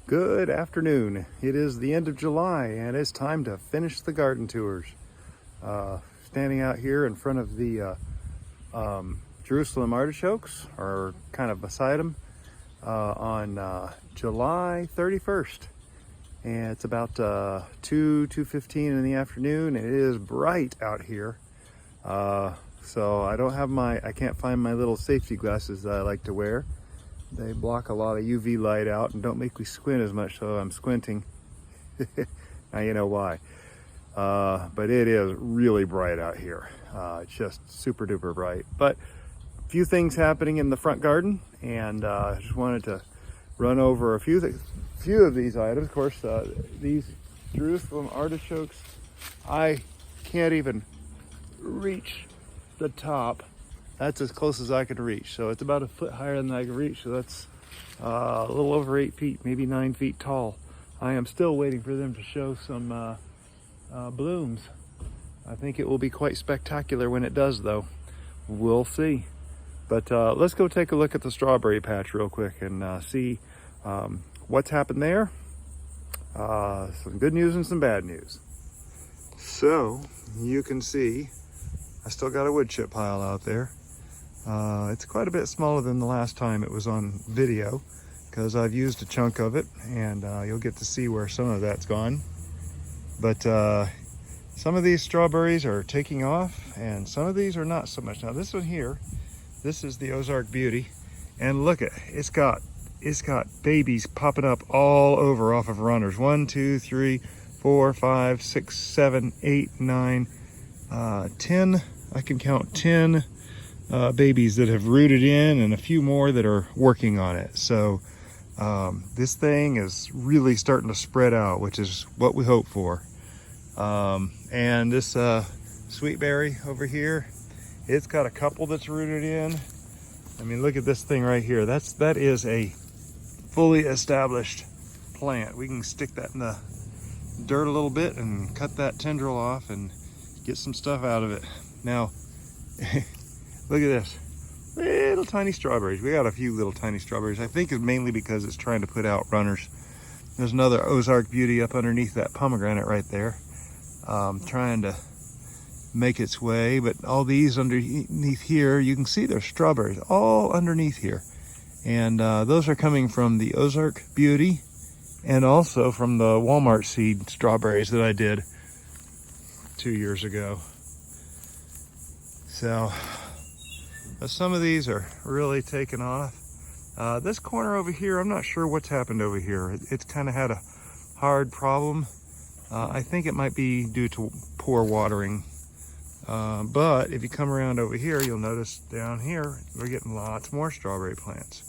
Good afternoon. It is the end of July and it's time to finish the garden tours. Standing out here in front of the Jerusalem Artichokes, or kind of beside them, on July 31st. And it's about 2:15 in the afternoon and it is bright out here. So I can't find my little safety glasses that I like to wear. They block a lot of UV light out and don't make me squint as much, so I'm squinting. Now you know why. But it is really bright out here. It's just super duper bright. But a few things happening in the front garden, and I just wanted to run over a few of these items. Of course, these Jerusalem artichokes, I can't even reach the top. That's as close as I could reach. So it's about a foot higher than I can reach. So that's a little over 8 feet, maybe 9 feet tall. I am still waiting for them to show some blooms. I think it will be quite spectacular when it does, though. We'll see. But let's go take a look at the strawberry patch real quick and see what's happened there. Some good news and some bad news. So you can see I still got a wood chip pile out there. It's quite a bit smaller than the last time it was on video because I've used a chunk of it, and you'll get to see where some of that's gone. But some of these strawberries are taking off and some of these are not so much. Now this one here, this is the Ozark Beauty, and look at it's got babies popping up all over off of runners. 1, 2, 3, 4, 5, 6, 7, 8, 9, 10. I can count 10 babies that have rooted in, and a few more that are working on it. So this thing is really starting to spread out, which is what we hope for. And this sweet berry over here, it's got a couple that's rooted in. I mean, look at this thing right here. That is a fully established plant. We can stick that in the dirt a little bit and cut that tendril off and get some stuff out of it. Now look at this, little tiny strawberries. We got a few little tiny strawberries. I think it's mainly because it's trying to put out runners. There's another Ozark Beauty up underneath that pomegranate right there, trying to make its way. But all these underneath here, you can see there's strawberries all underneath here, and those are coming from the Ozark Beauty and also from the Walmart seed strawberries that I did 2 years ago. So some of these are really taking off. This corner over here, I'm not sure what's happened over here. It's kind of had a hard problem. I think it might be due to poor watering. But if you come around over here, you'll notice down here, we're getting lots more strawberry plants.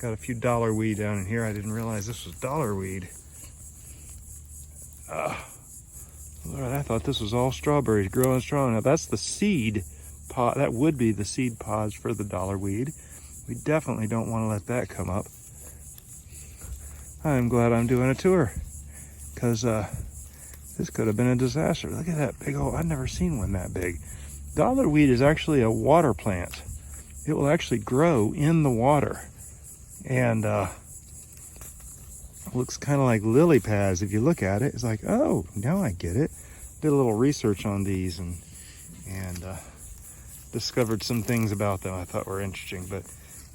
Got a few dollar weed down in here. I didn't realize this was dollar weed. Lord, I thought this was all strawberries growing strong. Now that's the seed pod. That would be the seed pods for the dollar weed. We definitely don't want to let that come up. I'm glad I'm doing a tour, because this could have been a disaster. Look at that big old, I've never seen one that big. Dollar weed is actually a water plant. It will actually grow in the water, and looks kind of like lily pads. If you look at it, it's like, oh, now I get it. Did a little research on these and discovered some things about them I thought were interesting. But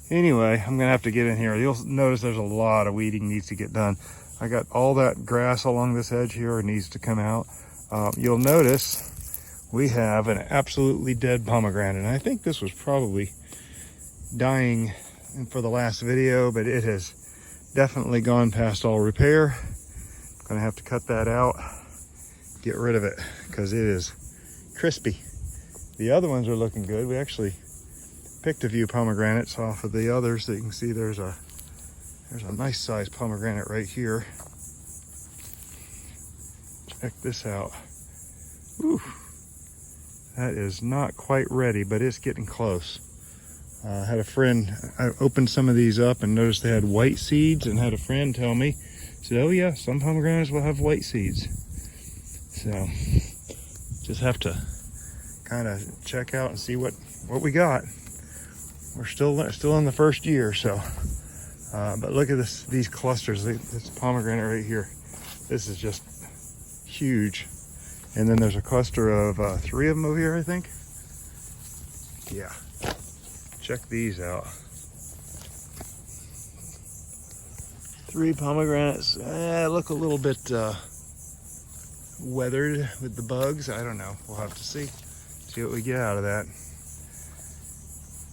anyway, I'm gonna have to get in here. You'll notice there's a lot of weeding needs to get done. I got all that grass along this edge here needs to come out. You'll notice we have an absolutely dead pomegranate, and I think this was probably dying for the last video, but it has definitely gone past all repair. I'm gonna have to cut that out, get rid of it, because it is crispy. The other ones are looking good. We actually picked a few pomegranates off of the others. So you can see there's a nice sized pomegranate right here. Check this out. Ooh, that is not quite ready, but it's getting close. I had a friend, I opened some of these up and noticed they had white seeds, and had a friend tell me, said, oh yeah, some pomegranates will have white seeds. So just have to kind of check out and see what we got. We're still in the first year, so But look at these clusters. This pomegranate right here. This is just huge. And then there's a cluster of 3 of them over here, I think. Yeah, check these out. 3 pomegranates. Look a little bit weathered with the bugs. I don't know. We'll have to see what we get out of that.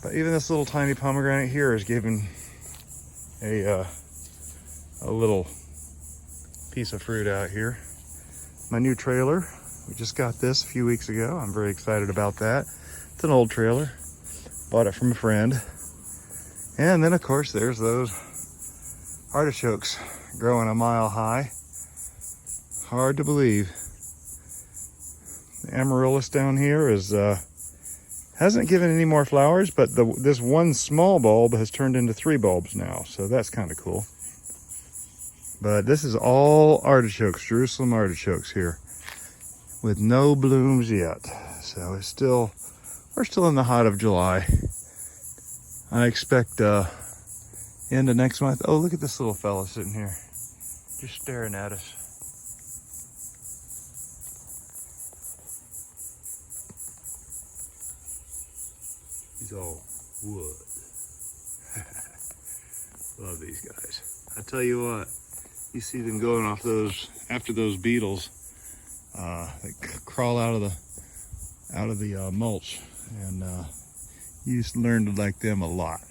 But even this little tiny pomegranate here is giving a little piece of fruit out here. My new trailer. We just got this a few weeks ago. I'm very excited about that. It's an old trailer. Bought it from a friend. And then of course there's those artichokes growing a mile high. Hard to believe. The amaryllis down here is hasn't given any more flowers, but this one small bulb has turned into 3 bulbs now, so that's kind of cool. But this is all artichokes, Jerusalem artichokes here, with no blooms yet. So we're still in the hot of July. I expect end of next month. Oh, look at this little fella sitting here, just staring at us. He's all wood. Love these guys. I tell you what, you see them going off after those beetles. They crawl out of the mulch, and you just learn to like them a lot.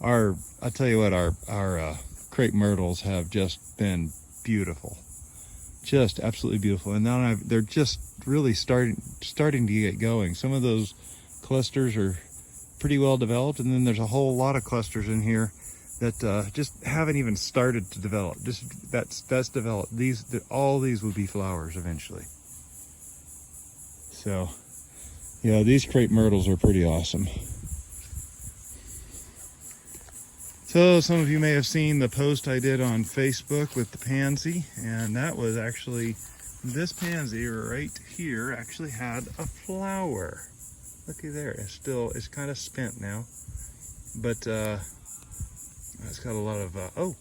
I tell you what, our crepe myrtles have just been beautiful, just absolutely beautiful. And now they're just really starting to get going. Some of those clusters are pretty well developed, and then there's a whole lot of clusters in here that just haven't even started to develop. That's developed. All these will be flowers eventually. So yeah, these crepe myrtles are pretty awesome. So some of you may have seen the post I did on Facebook with the pansy, and that was actually, this pansy right here actually had a flower. Looky there, it's kind of spent now, but it's got a lot of, oh,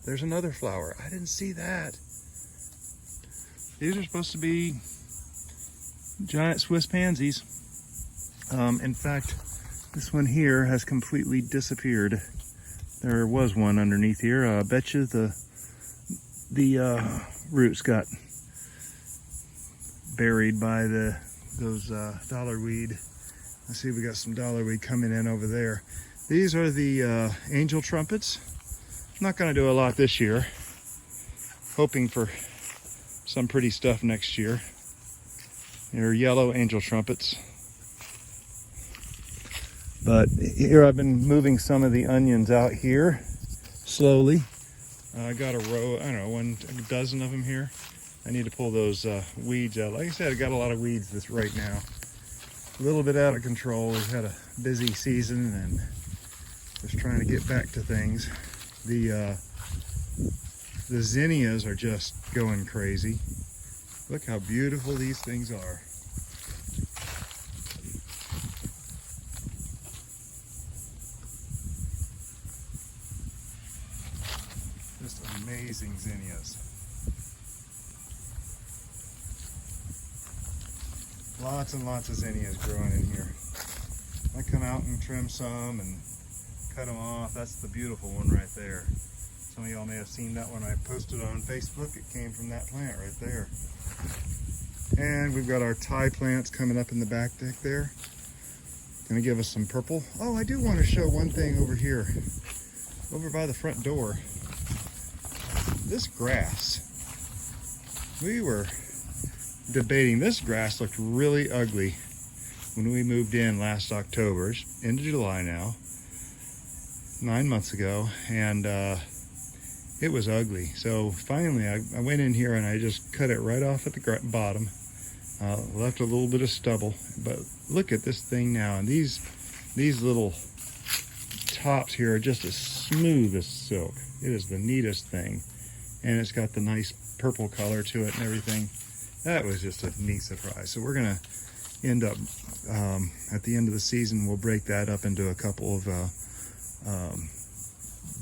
there's another flower. I didn't see that. These are supposed to be giant Swiss pansies. In fact, this one here has completely disappeared. There was one underneath here. I bet you the roots got buried by those dollarweed. Let's see, we got some dollarweed coming in over there. These are the Angel Trumpets. I'm not going to do a lot this year. Hoping for some pretty stuff next year. They're yellow Angel Trumpets. But here I've been moving some of the onions out here slowly. I got a row, I don't know, a dozen of them here. I need to pull those weeds out. Like I said, I got a lot of weeds right now. A little bit out of control. We've had a busy season and just trying to get back to things. The zinnias are just going crazy. Look how beautiful these things are. Just amazing zinnias. Lots and lots of zinnias growing in here. I come out and trim some and cut them off. That's the beautiful one right there. Some of y'all may have seen that one I posted on Facebook. It came from that plant right there. And we've got our Thai plants coming up in the back deck there. Gonna give us some purple. Oh, I do want to show one thing over here. Over by the front door. This grass. We were debating, this grass looked really ugly when we moved in last October. It's into July now. 9 months ago, and it was ugly. So finally I went in here and I just cut it right off at the bottom. Left a little bit of stubble, but look at this thing now, and these little tops here are just as smooth as silk. It is the neatest thing, and it's got the nice purple color to it and everything. That was just a neat surprise. So we're gonna end up at the end of the season, we'll break that up into a couple of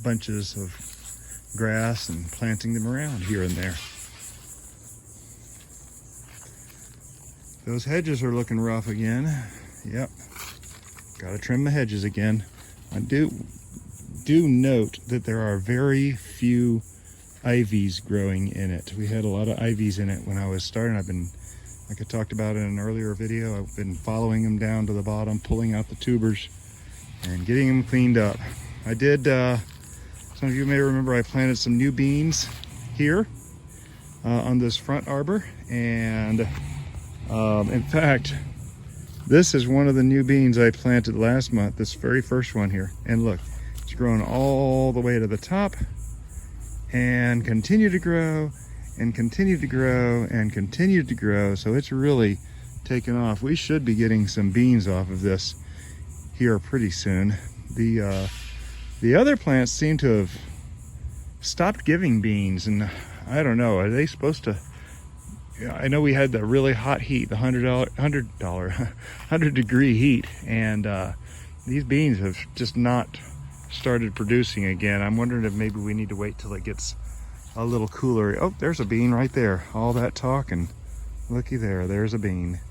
bunches of grass and planting them around here and there. Those hedges are looking rough again. Yep, gotta trim the hedges again. I do note that there are very few ivies growing in it. We had a lot of ivies in it when I was starting. Like I talked about in an earlier video, I've been following them down to the bottom, pulling out the tubers and getting them cleaned up. I did, some of you may remember I planted some new beans here on this front arbor, and in fact, this is one of the new beans I planted last month, this very first one here. And look, it's grown all the way to the top and continued to grow and continued to grow and continued to grow. So it's really taken off. We should be getting some beans off of this here pretty soon. The other plants seem to have stopped giving beans, and I don't know, are they supposed to? I know we had the really hot heat, the 100 degree heat, and these beans have just not started producing again. I'm wondering if maybe we need to wait till it gets a little cooler. Oh, there's a bean right there. All that talk and looky there, there's a bean.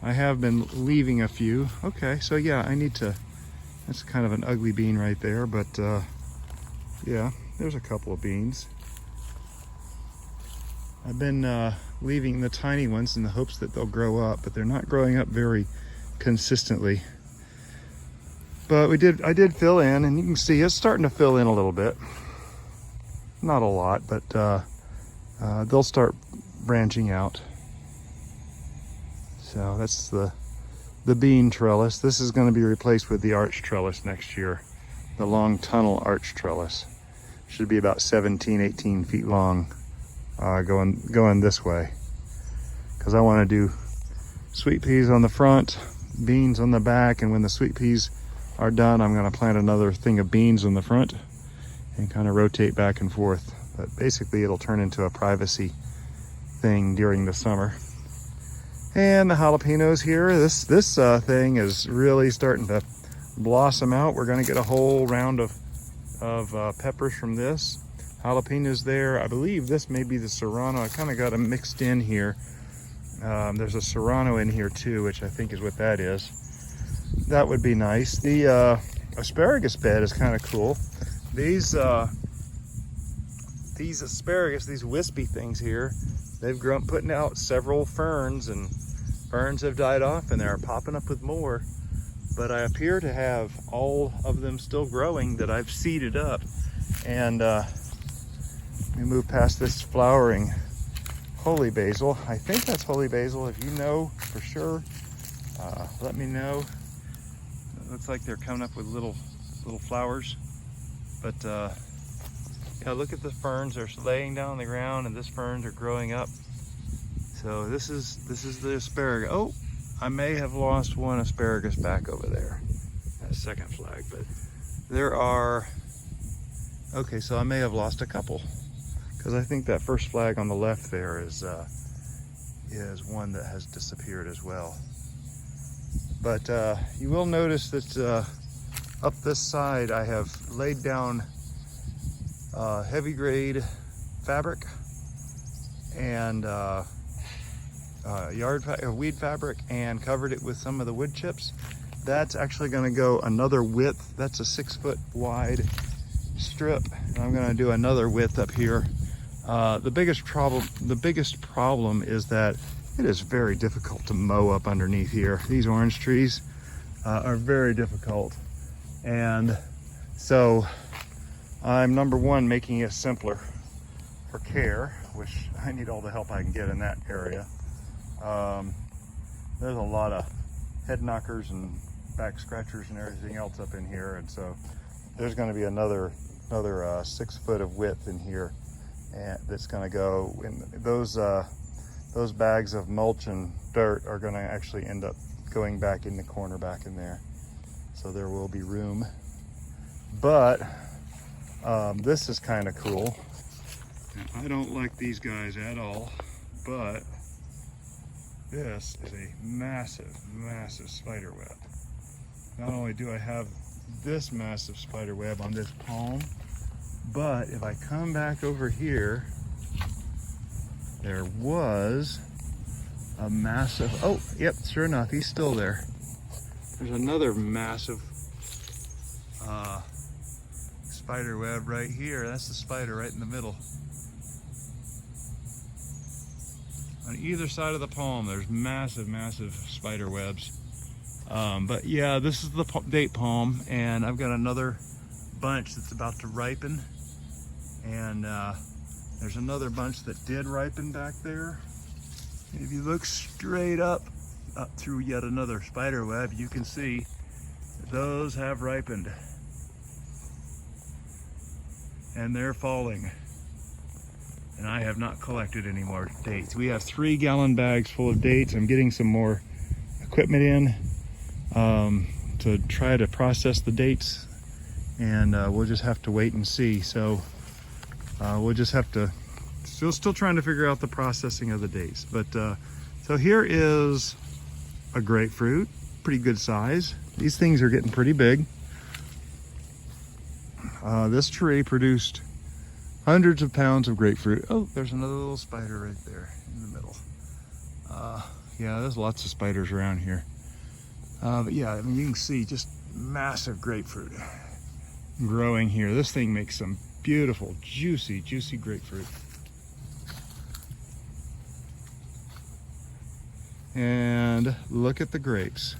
I have been leaving a few. Okay, so yeah, I need to, that's kind of an ugly bean right there, but yeah, there's a couple of beans. I've been leaving the tiny ones in the hopes that they'll grow up, but they're not growing up very consistently. But I did fill in, and you can see it's starting to fill in a little bit. Not a lot, but they'll start branching out. So that's the bean trellis. This is going to be replaced with the arch trellis next year. The long tunnel arch trellis. Should be about 17, 18 feet long. Going this way, because I want to do sweet peas on the front, beans on the back, and when the sweet peas are done, I'm going to plant another thing of beans on the front and kind of rotate back and forth. But basically it'll turn into a privacy thing during the summer. And the jalapenos here, this thing is really starting to blossom out. We're going to get a whole round of peppers from this. Jalapenos there. I believe this may be the Serrano. I kind of got them mixed in here. There's a Serrano in here too, which I think is what that is. That would be nice. The asparagus bed is kind of cool. These asparagus, these wispy things here, they've grown, putting out several ferns, and ferns have died off and they're popping up with more. But I appear to have all of them still growing that I've seeded up. And we move past this flowering holy basil. I think that's holy basil. If you know for sure, let me know. It looks like they're coming up with little flowers. But yeah, look at the ferns. They're laying down on the ground, and this ferns are growing up. So this is the asparagus. Oh, I may have lost one asparagus back over there. That second flag, but there are. Okay, so I may have lost a couple, because I think that first flag on the left there is one that has disappeared as well. But you will notice that up this side I have laid down heavy grade fabric and weed fabric, and covered it with some of the wood chips. That's actually going to go another width. That's a 6 foot wide strip, and I'm going to do another width up here. The biggest problem is that it is very difficult to mow up underneath here. These orange trees are very difficult, and so I'm number one making it simpler for care, which I need all the help I can get in that area. There's a lot of head knockers and back scratchers and everything else up in here, and so there's going to be another 6 foot of width in here, and that's going to go in. Those bags of mulch and dirt are going to actually end up going back in the corner back in there, so there will be room. But this is kind of cool. Now, I don't like these guys at all, but this is a massive spider web. not only do I have this massive spider web on this palm, but if I come back over here, there was a massive, oh, yep, sure enough, he's still there. There's another massive spider web right here. That's the spider right in the middle. On either side of the palm, there's massive, massive spider webs. But yeah, this is the date palm, and I've got another bunch that's about to ripen. And there's another bunch that did ripen back there. And if you look straight up through yet another spider web, you can see those have ripened. And they're falling. And I have not collected any more dates. We have 3-gallon bags full of dates. I'm getting some more equipment in to try to process the dates, and we'll just have to wait and see. So we'll just have to, still trying to figure out the processing of the dates. But so here is a grapefruit, pretty good size. These things are getting pretty big. This tree produced hundreds of pounds of grapefruit. Oh, there's another little spider right there in the middle. Yeah, there's lots of spiders around here. But yeah, I mean, you can see just massive grapefruit growing here. This thing makes some beautiful, juicy, juicy grapefruit. And look at the grapes.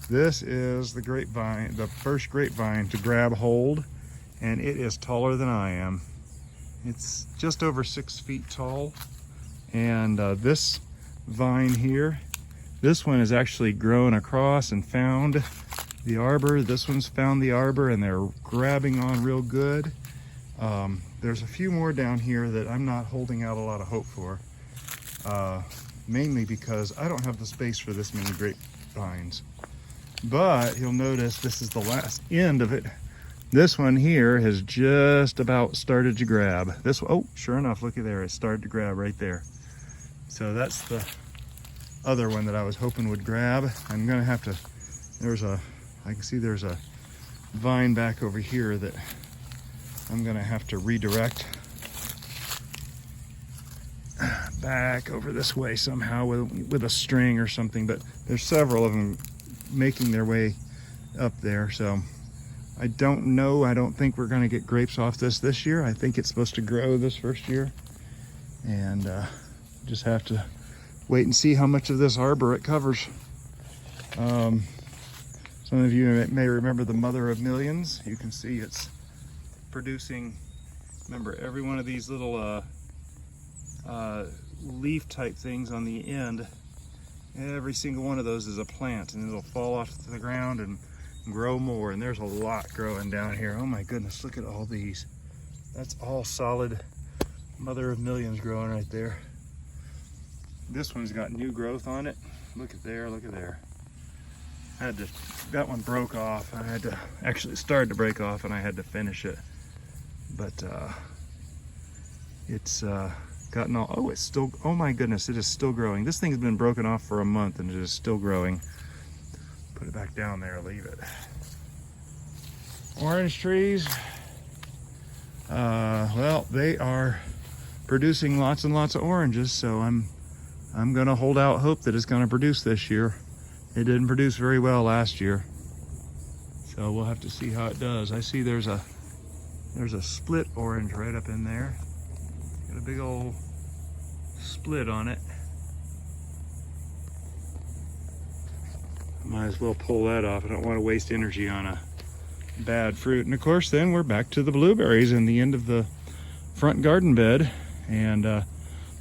This is the grapevine, the first grapevine to grab hold, and it is taller than I am. It's just over 6 feet tall. And this vine here, this one is actually grown across and found the arbor. This one's found the arbor, and they're grabbing on real good. There's a few more down here that I'm not holding out a lot of hope for, mainly because I don't have the space for this many grapevines. But you'll notice this is the last end of it. This one here has just about started to grab. This, oh, sure enough, looky there, it started to grab right there. So that's the other one that I was hoping would grab. I'm gonna have to, I can see there's a vine back over here that I'm gonna have to redirect back over this way somehow with a string or something, but there's several of them making their way up there. So I don't know, I don't think we're gonna get grapes off this year. I think it's supposed to grow this first year, and just have to wait and see how much of this arbor it covers. Some of you may remember the mother of millions. You can see it's producing, remember, every one of these little leaf type things on the end, every single one of those is a plant, and it'll fall off to the ground and grow more. And there's a lot growing down here. Oh my goodness, look at all these. That's all solid mother of millions growing right there. This one's got new growth on it. Look at there, look at there. That one broke off. I had to, actually started to break off, and I had to finish it. But it's gotten all, oh, it's still, oh my goodness, it is still growing. This thing's been broken off for a month, and it is still growing. Put it back down there, leave it. Orange trees, well, they are producing lots and lots of oranges, so I'm gonna hold out hope that it's gonna produce this year. It didn't produce very well last year, so we'll have to see how it does. I see there's a split orange right up in there. Got a big old split on it. Might as well pull that off. I don't want to waste energy on a bad fruit. And of course, then we're back to the blueberries in the end of the front garden bed. And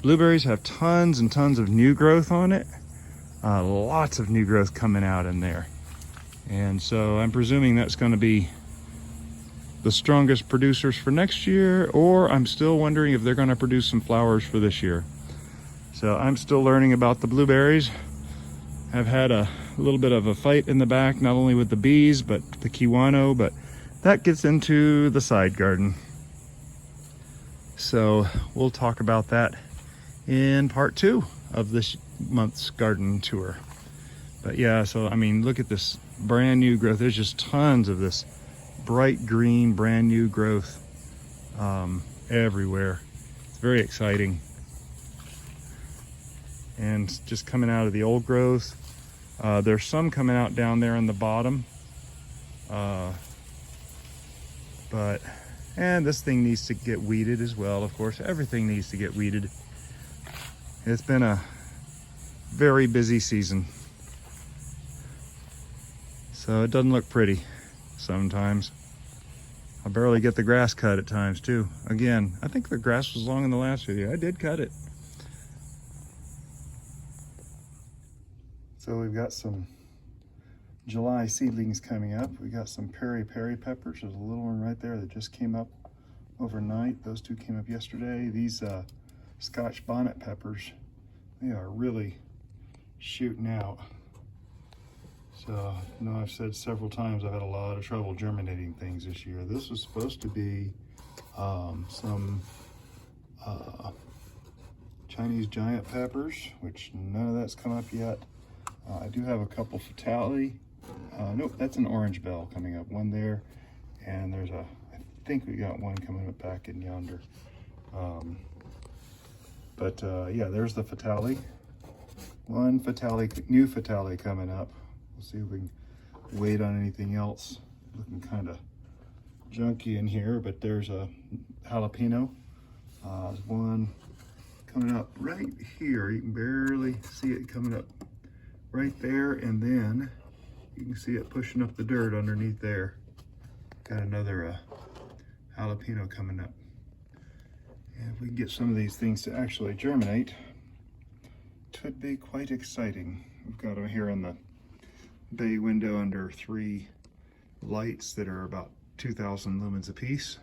blueberries have tons and tons of new growth on it. Lots of new growth coming out in there. And so I'm presuming that's going to be the strongest producers for next year, or I'm still wondering if they're going to produce some flowers for this year. So I'm still learning about the blueberries. I've had a little bit of a fight in the back, not only with the bees, but the kiwano, but that gets into the side garden. So we'll talk about that in part 2 of this month's garden tour. But yeah, so I mean, look at this brand new growth. There's just tons of this bright green, brand new growth everywhere. It's very exciting. And just coming out of the old growth. There's some coming out down there on the bottom. And this thing needs to get weeded as well, of course. Everything needs to get weeded. It's been a very busy season. So it doesn't look pretty sometimes. I barely get the grass cut at times too. Again, I think the grass was long in the last video. I did cut it. So we've got some July seedlings coming up. We got some peri peppers. There's a little one right there that just came up overnight. Those two came up yesterday. These Scotch bonnet peppers, they are really shooting out. So, you know, I've said several times I've had a lot of trouble germinating things this year. This was supposed to be some Chinese giant peppers, which none of that's come up yet. I do have a couple fatali. Nope, that's an orange bell coming up. One there, and there's I think we got one coming up back in yonder. Yeah, there's the fatali. One fatali, new fatali coming up. We'll see if we can wait on anything else. Looking kind of junky in here, but there's a jalapeno. There's one coming up right here. You can barely see it coming up right there, and then you can see it pushing up the dirt underneath there. Got another jalapeno coming up. And if we can get some of these things to actually germinate, it could be quite exciting. We've got them here in the bay window under 3 lights that are about 2,000 lumens apiece.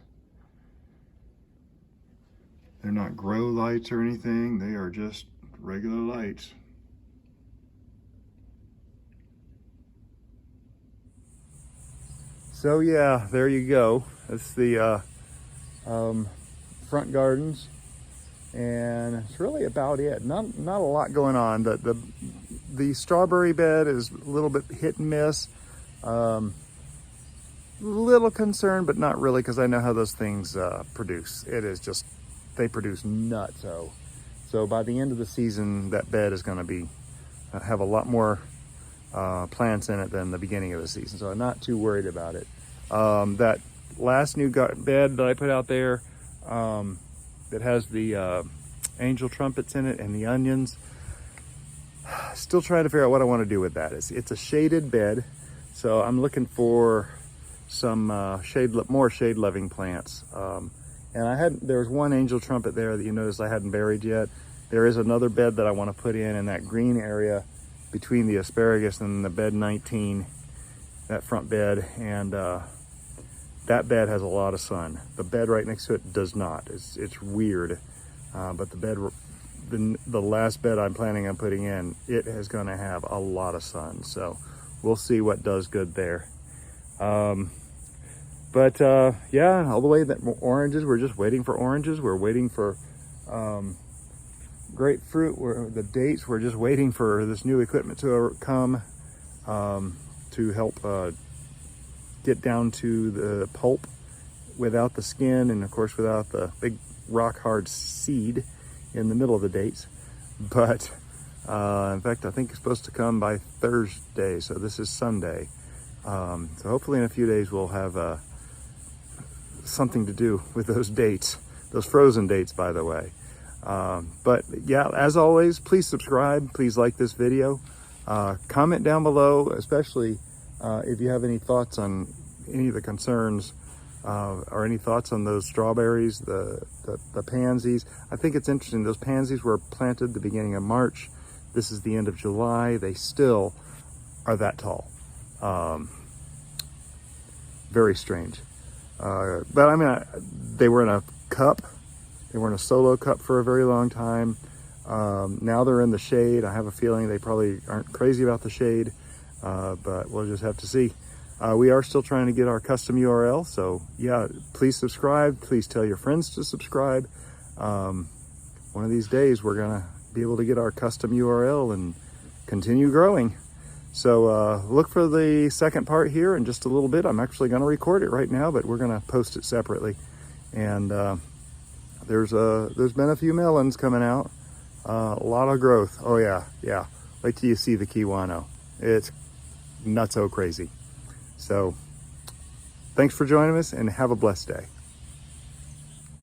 They're not grow lights or anything, they are just regular lights. So yeah, there you go. That's the front gardens, and it's really about it. Not a lot going on. The strawberry bed is a little bit hit and miss. Little concerned, but not really, because I know how those things produce. It is just, they produce nuts. So by the end of the season, that bed is going to be have a lot more plants in it than the beginning of the season, so I'm not too worried about it. That last new bed that I put out there that has the Angel Trumpets in it and the onions, still trying to figure out what I want to do with that. It's a shaded bed, so I'm looking for some more shade loving plants. And there was one Angel Trumpet there that you noticed I hadn't buried yet. There is another bed that I want to put in that green area between the asparagus and the bed 19, that front bed, and that bed has a lot of sun. The bed right next to it does not. It's weird, but the last bed I'm planning on putting in, it is going to have a lot of sun. So we'll see what does good there. Yeah, all the way that oranges, we're just waiting for oranges. We're waiting for grapefruit. The dates, we're just waiting for this new equipment to come to help get down to the pulp without the skin, and of course without the big rock hard seed in the middle of the dates. But in fact, I think it's supposed to come by Thursday, so this is Sunday. So hopefully in a few days we'll have something to do with those dates, those frozen dates, by the way. But yeah, as always, please subscribe, please like this video, comment down below, especially if you have any thoughts on any of the concerns or any thoughts on those strawberries, the pansies. I think it's interesting, those pansies were planted the beginning of March. This is the end of July. They still are that tall. Very strange. But I mean, they were in a cup. They were in a solo cup for a very long time. Now they're in the shade. I have a feeling they probably aren't crazy about the shade, but we'll just have to see. We are still trying to get our custom URL, so yeah, please subscribe. Please tell your friends to subscribe. One of these days, we're gonna be able to get our custom URL and continue growing. So look for the second part here in just a little bit. I'm actually going to record it right now, but we're going to post it separately. And there's been a few melons coming out. A lot of growth. Oh yeah. Wait till you see the kiwano. It's nutso crazy. So thanks for joining us and have a blessed day.